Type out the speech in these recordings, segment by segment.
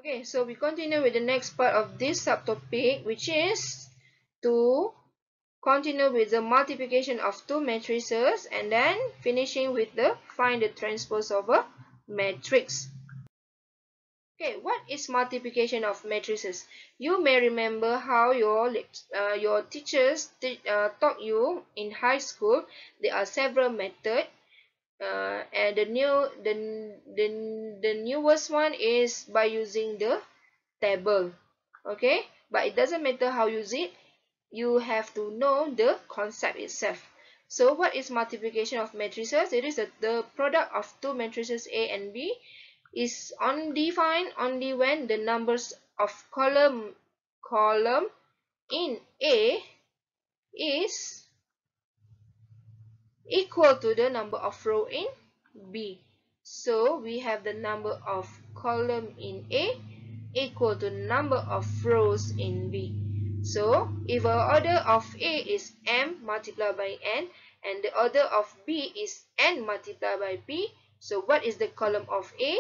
Okay, so we continue with the next part of this subtopic, which is to continue with the multiplication of two matrices and then finishing with the find the transpose of a matrix. Okay, what is multiplication of matrices? You may remember how your teachers taught you in high school. There are several methods, and the newest one is by using the table. Okay, but it doesn't matter how you use it. You have to know the concept itself. So what is multiplication of matrices? It is the product of two matrices A and B is defined only when the numbers of column in A is equal to the number of row in B. So we have the number of column in A equal to number of rows in B. So if our order of A is m multiplied by n and the order of B is n multiplied by p, so what is the column of A?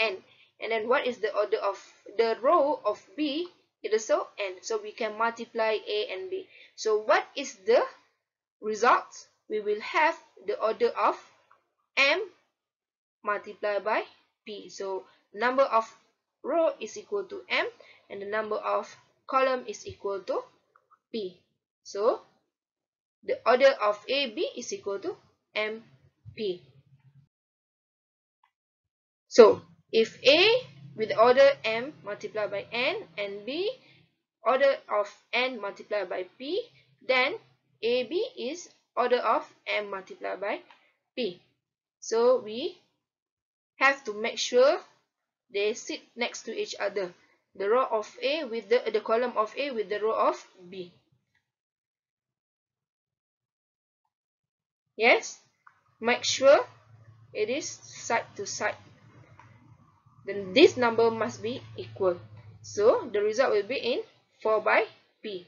N. And then what is the order of the row of B? It is also n. So we can multiply A and B. So what is the result? We will have the order of m multiplied by p. So number of row is equal to m and the number of column is equal to p. So the order of AB is equal to mp. So if A with order m multiplied by n and B order of n multiplied by p, then AB is order of m multiplied by p. So we have to make sure they sit next to each other. The row of A with the column of A with the row of B. Yes? Make sure it is side to side. Then this number must be equal. So the result will be in 4 by P.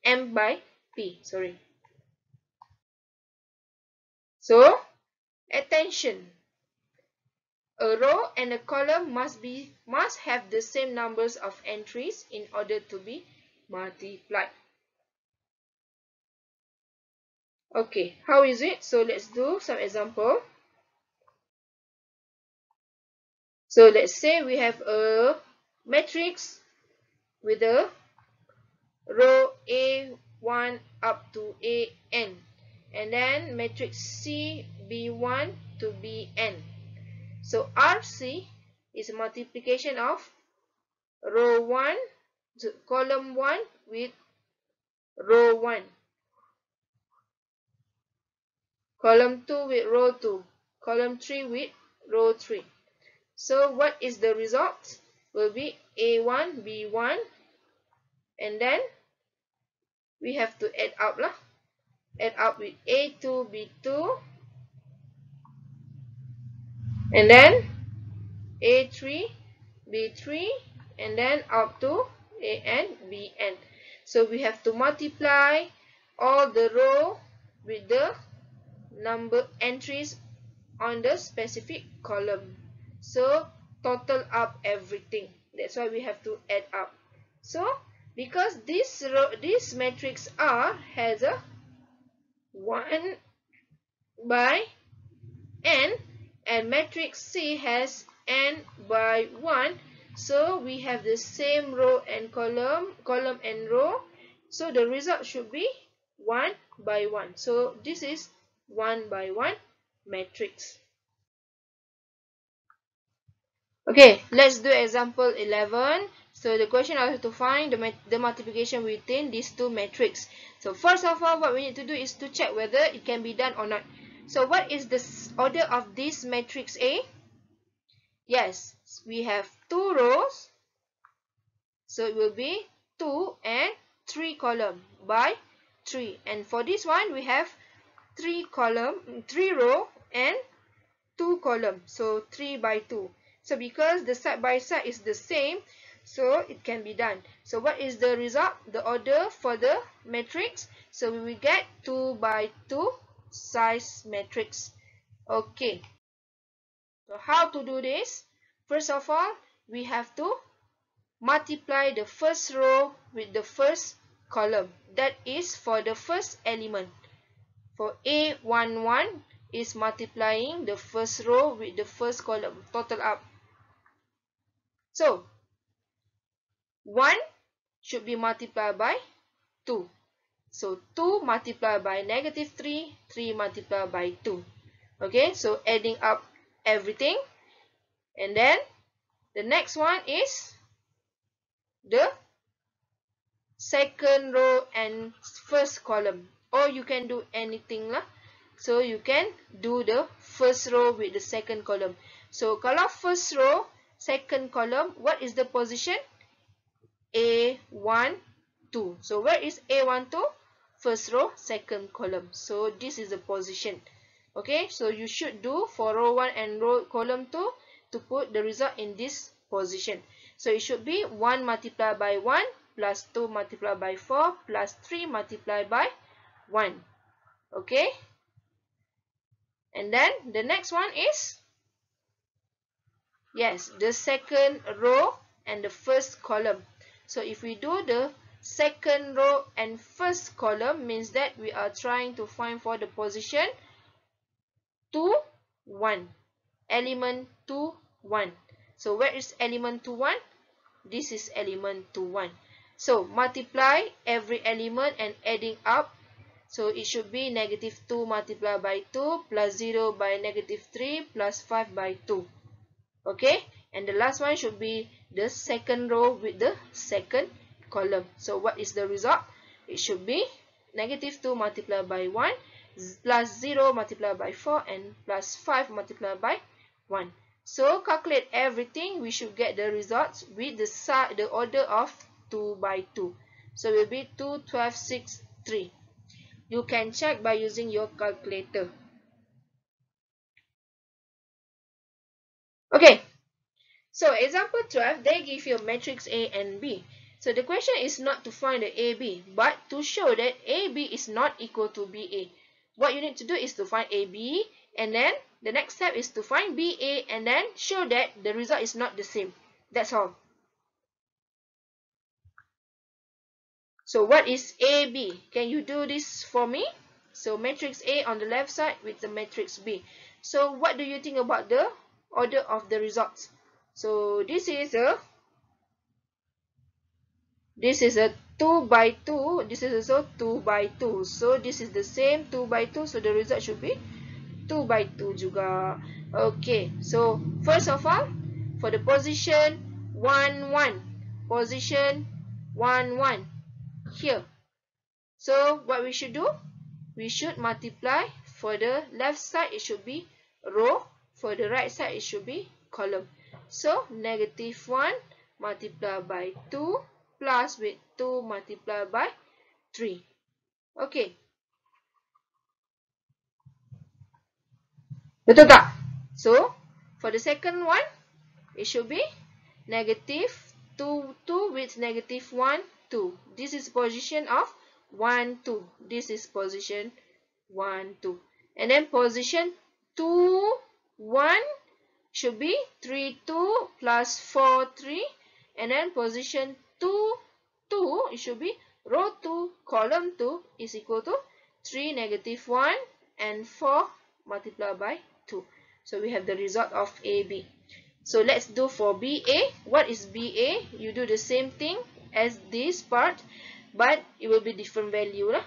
M by P. Sorry. So attention. A row and a column must have the same numbers of entries in order to be multiplied. Okay, how is it? So let's do some example. So let's say we have a matrix with a row A1 up to AN, and then matrix C B1 to BN. So RC is a multiplication of row 1, column 1 with row 1, column 2 with row 2, column 3 with row 3. So what is the result? Will be A1 B1, and then we have to add up lah. Add up with A2 B2, and then A3 B3, and then up to AN BN. So we have to multiply all the row with the number entries on the specific column. So total up everything. That's why we have to add up. So because this matrix R has a 1 by n and matrix C has n by 1, so we have the same row and column and row, so the result should be 1 by 1. So this is 1 by 1 matrix. Okay, let's do example 11. So the question I have to find the multiplication within these two matrices. So first of all, what we need to do is to check whether it can be done or not. So what is the order of this matrix A? Yes, we have 2 rows. So it will be 2 and 3 column by 3. And for this one, we have 3 row and 2 column. So 3 by 2. So because the side by side is the same, so it can be done. So what is the result? The order for the matrix. So we will get 2 by 2 size matrix. Okay. So how to do this? First of all, we have to multiply the first row with the first column. That is for the first element. For A11 is multiplying the first row with the first column. Total up. So 1 should be multiplied by 2. So 2 multiplied by negative 3, 3 multiplied by 2. Okay, so adding up everything. And then the next one is the second row and first column. Or you can do anything lah. So you can do the first row with the second column. So kalau first row, second column, what is the position? A1, 2. So where is A1, 2? First row, second column. So this is the position. Okay, so you should do for row 1 and row column 2 to put the result in this position. So it should be 1 multiplied by 1 plus 2 multiplied by 4 plus 3 multiplied by 1. Okay. And then the next one is, yes, the second row and the first column. So if we do the second row and first column, means that we are trying to find for the position 2, 1. Element 2, 1. So where is element 2, 1? This is element 2, 1. So multiply every element and adding up. So it should be negative 2 multiplied by 2 plus 0 by negative 3 plus 5 by 2. Okay, and the last one should be the second row with the second column. So what is the result? It should be negative 2 multiplied by 1 plus 0 multiplied by 4 and plus 5 multiplied by 1. So calculate everything, we should get the results with the order of 2 by 2. So it will be 2, 12, 6, 3. You can check by using your calculator. Okay, so example 12, they give you matrix A and B. So the question is not to find the AB, but to show that AB is not equal to BA. What you need to do is to find AB, and then the next step is to find BA, and then show that the result is not the same. That's all. So what is AB? Can you do this for me? So matrix A on the left side with the matrix B. So what do you think about the order of the results? So this is a 2 by 2. This is also 2 by 2. So this is the same 2 by 2. So the result should be 2 by 2 juga. Okay. So first of all, for the position 1, 1. Position 1, 1. Here. So what we should do? We should multiply. For the left side, it should be row. For the right side, it should be column. So negative 1 multiplied by 2 plus with 2 multiplied by 3. Okay. Betul tak? So for the second one, it should be negative 2, 2 with negative 1, 2. This is position of 1, 2. This is position 1, 2. And then position 2, 1 should be 3, 2 plus 4, 3. And then position 2, 2, it should be row 2, column 2 is equal to 3, negative 1 and 4 multiplied by 2. So we have the result of AB. So let's do for BA. What is BA? You do the same thing as this part, but it will be different value lah.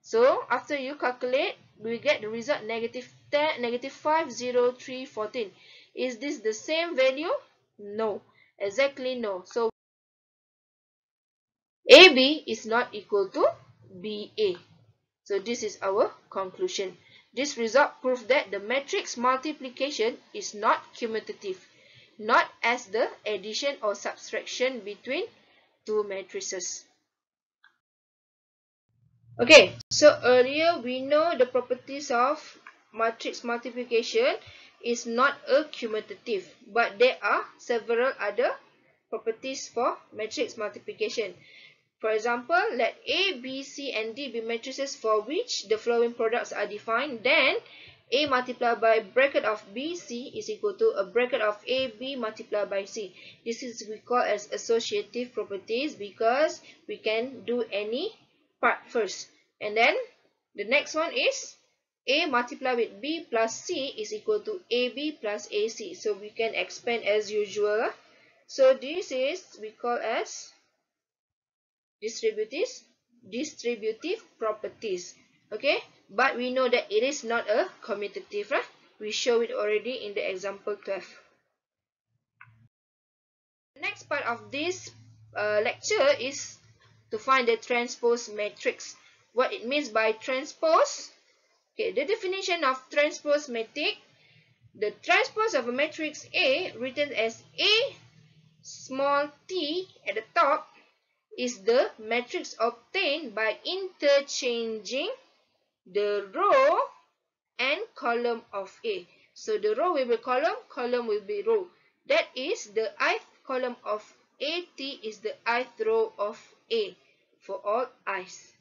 So after you calculate, we get the result negative 10, negative 5, 0, 3, 14. Is this the same value? No. Exactly no. So AB is not equal to BA. So this is our conclusion. This result proves that the matrix multiplication is not commutative, not as the addition or subtraction between two matrices. Okay, so earlier we know the properties of matrix multiplication is not a commutative, but there are several other properties for matrix multiplication. For example, let A, B, C, and D be matrices for which the following products are defined. Then A multiplied by bracket of BC is equal to a bracket of AB multiplied by C. This is we call as associative properties because we can do any part first. And then the next one is A multiplied with B plus C is equal to AB plus AC. So we can expand as usual. So this is we call as distributive properties. Okay, but we know that it is not a commutative, right? We show it already in the example 12. The next part of this lecture is to find the transpose matrix. What it means by transpose. Okay, the definition of transpose matrix. The transpose of a matrix A written as A small t at the top is the matrix obtained by interchanging the row and column of A. So the row will be column, column will be row. That is the ith column of AT is the ith row of A for all i's.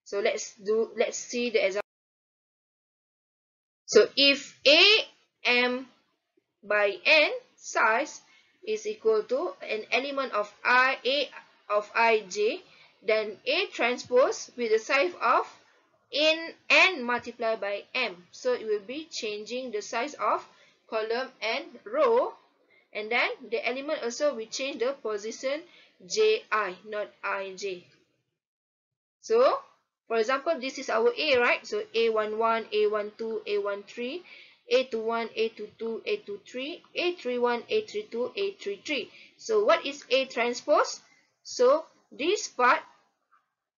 So let's see the example. So if A m by n size is equal to an element of A of ij, then A transpose with the size of n multiplied by m. So it will be changing the size of column and row, and then the element also will change the position ji, not ij. So for example, this is our A, right? So A11, A12, A13, A21, A22, A23, A31, A32, A33. So what is A transpose? So this part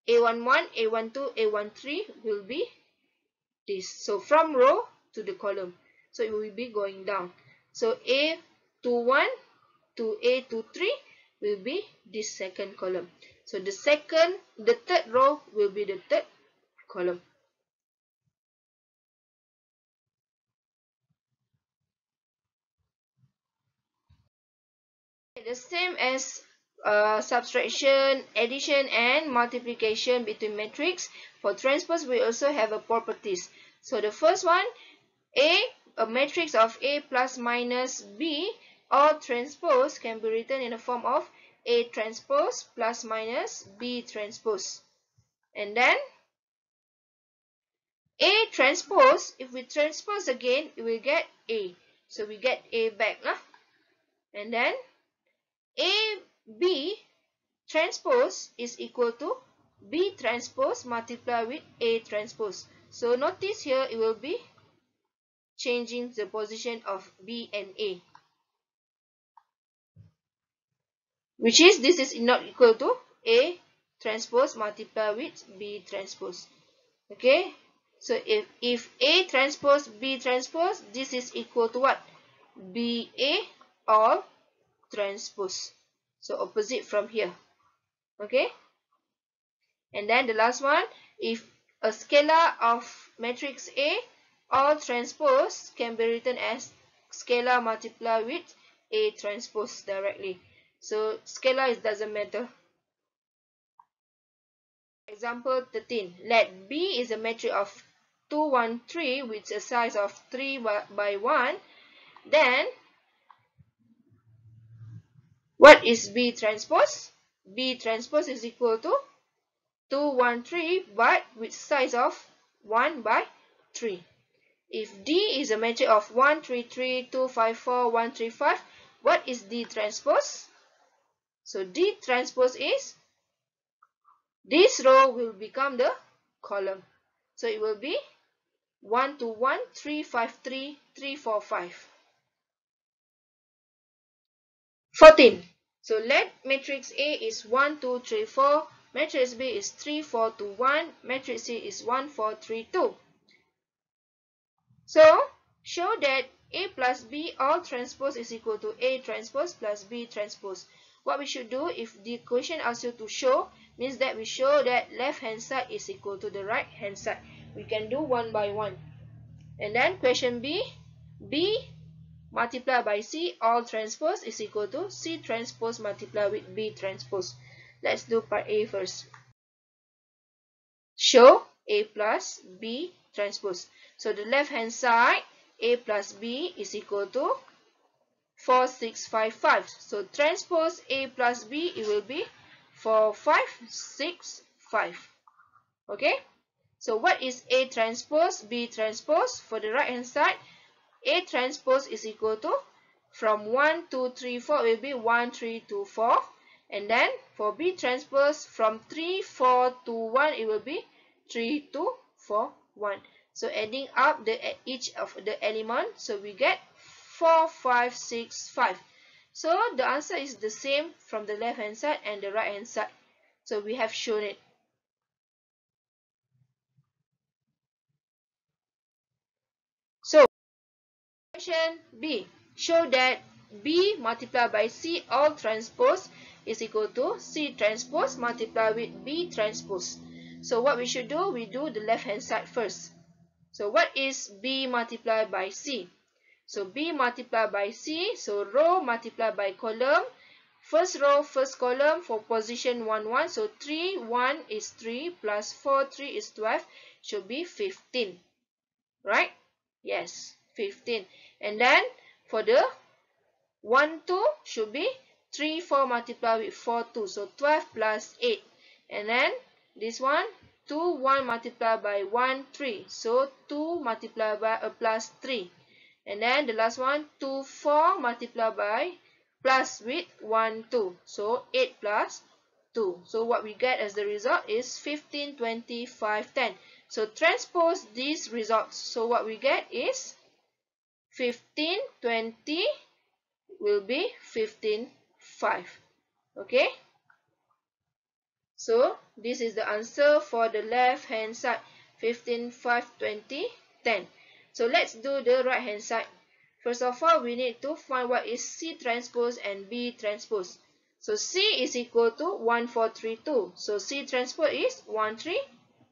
A11, A12, A13 will be this. So from row to the column. So it will be going down. So A21 to A23 will be this second column. So the third row will be the third column. The same as subtraction, addition, and multiplication between matrix. For transpose, we also have a properties. So the first one, a matrix of A plus minus B or transpose can be written in the form of A transpose plus minus B transpose. And then A transpose, if we transpose again, we will get A. So we get A back. And then AB transpose is equal to B transpose multiplied with A transpose. So notice here it will be changing the position of B and A, which is this is not equal to A transpose multiplied with B transpose. Okay, so if A transpose B transpose, this is equal to what? BA all transpose. So opposite from here. Okay, and then the last one, if a scalar of matrix A, all transpose can be written as scalar multiplied with A transpose directly. So scalar it doesn't matter. Example 13. Let B is a matrix of 2, 1, 3 with a size of 3 by 1. Then what is B transpose? B transpose is equal to 2, 1, 3 but with size of 1 by 3. If D is a matrix of 1, 3, 3, 2, 5, 4, 1, 3, 5, what is D transpose? So D transpose is this row will become the column. So it will be 1, 2, 1, 3, 5, 3, 3, 4, 5. 14. So let matrix A is 1, 2, 3, 4. Matrix B is 3, 4, 2, 1. Matrix C is 1, 4, 3, 2. So show that A plus B all transpose is equal to A transpose plus B transpose. What we should do if the question asks you to show means that we show that left hand side is equal to the right hand side. We can do one by one. And then question B, B multiplied by C all transpose is equal to C transpose multiplied with B transpose. Let's do part A first. Show A plus B transpose. So the left hand side, A plus B is equal to 4, 6, 5, 5. So transpose A plus B, it will be 4, 5, 6, 5. Okay? So what is A transpose, B transpose? For the right hand side, A transpose is equal to, from 1, 2, 3, 4 will be 1, 3, 2, 4. And then for B transpose, from 3, 4 to 1, it will be 3, 2, 4, 1. So adding up each of the elements, so we get 4, 5, 6, 5. So the answer is the same from the left hand side and the right hand side. So we have shown it. So question B. Show that B multiplied by C all transpose is equal to C transpose multiplied with B transpose. So what we should do, we do the left hand side first. So what is B multiplied by C? So B multiplied by C, so row multiplied by column. First row, first column for position 1, 1. So 3, 1 is 3 plus 4, 3 is 12. Should be 15. Right? Yes, 15. And then for the 1, 2 should be 3, 4 multiplied with 4, 2. So 12 plus 8. And then this one, 2, 1 multiplied by 1, 3. So 2 multiplied by plus 3. And then the last one, 2, 4 multiplied by plus with 1, 2. So 8 plus 2. So what we get as the result is 15, 20, 5, 10. So transpose these results. So what we get is 15, 20 will be 15, 5. Okay. So this is the answer for the left hand side. 15, 5, 20, 10. So let's do the right hand side. First of all, we need to find what is C transpose and B transpose. So C is equal to 1, 4, 3, 2. So C transpose is 1, 3,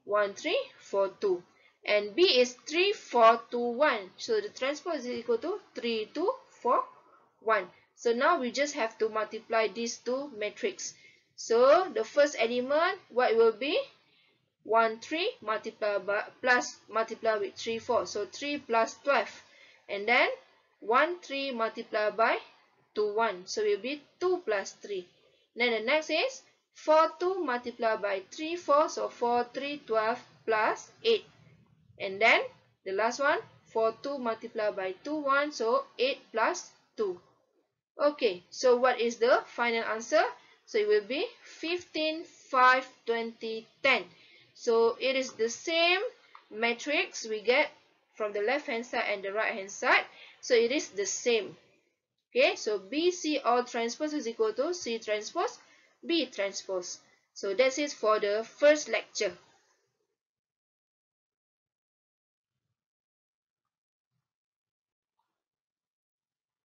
1, 3, 4, 2. And B is 3, 4, 2, 1. So the transpose is equal to 3, 2, 4, 1. So now we just have to multiply these two matrices. So the first element, what will be? 1, 3 multiplied with 3, 4. So 3 plus 12. And then 1, 3 multiplied by 2, 1. So it will be 2 plus 3. Then the next is 4, 2 multiplied by 3, 4. So 4, 3, 12 plus 8. And then the last one, 4, 2 multiplied by 2, 1. So 8 plus 2. Okay, so what is the final answer? So it will be 15, 5, 20, 10. So it is the same matrix we get from the left hand side and the right hand side. So it is the same. Okay, so BC all transpose is equal to C transpose B transpose. So that's it for the first lecture.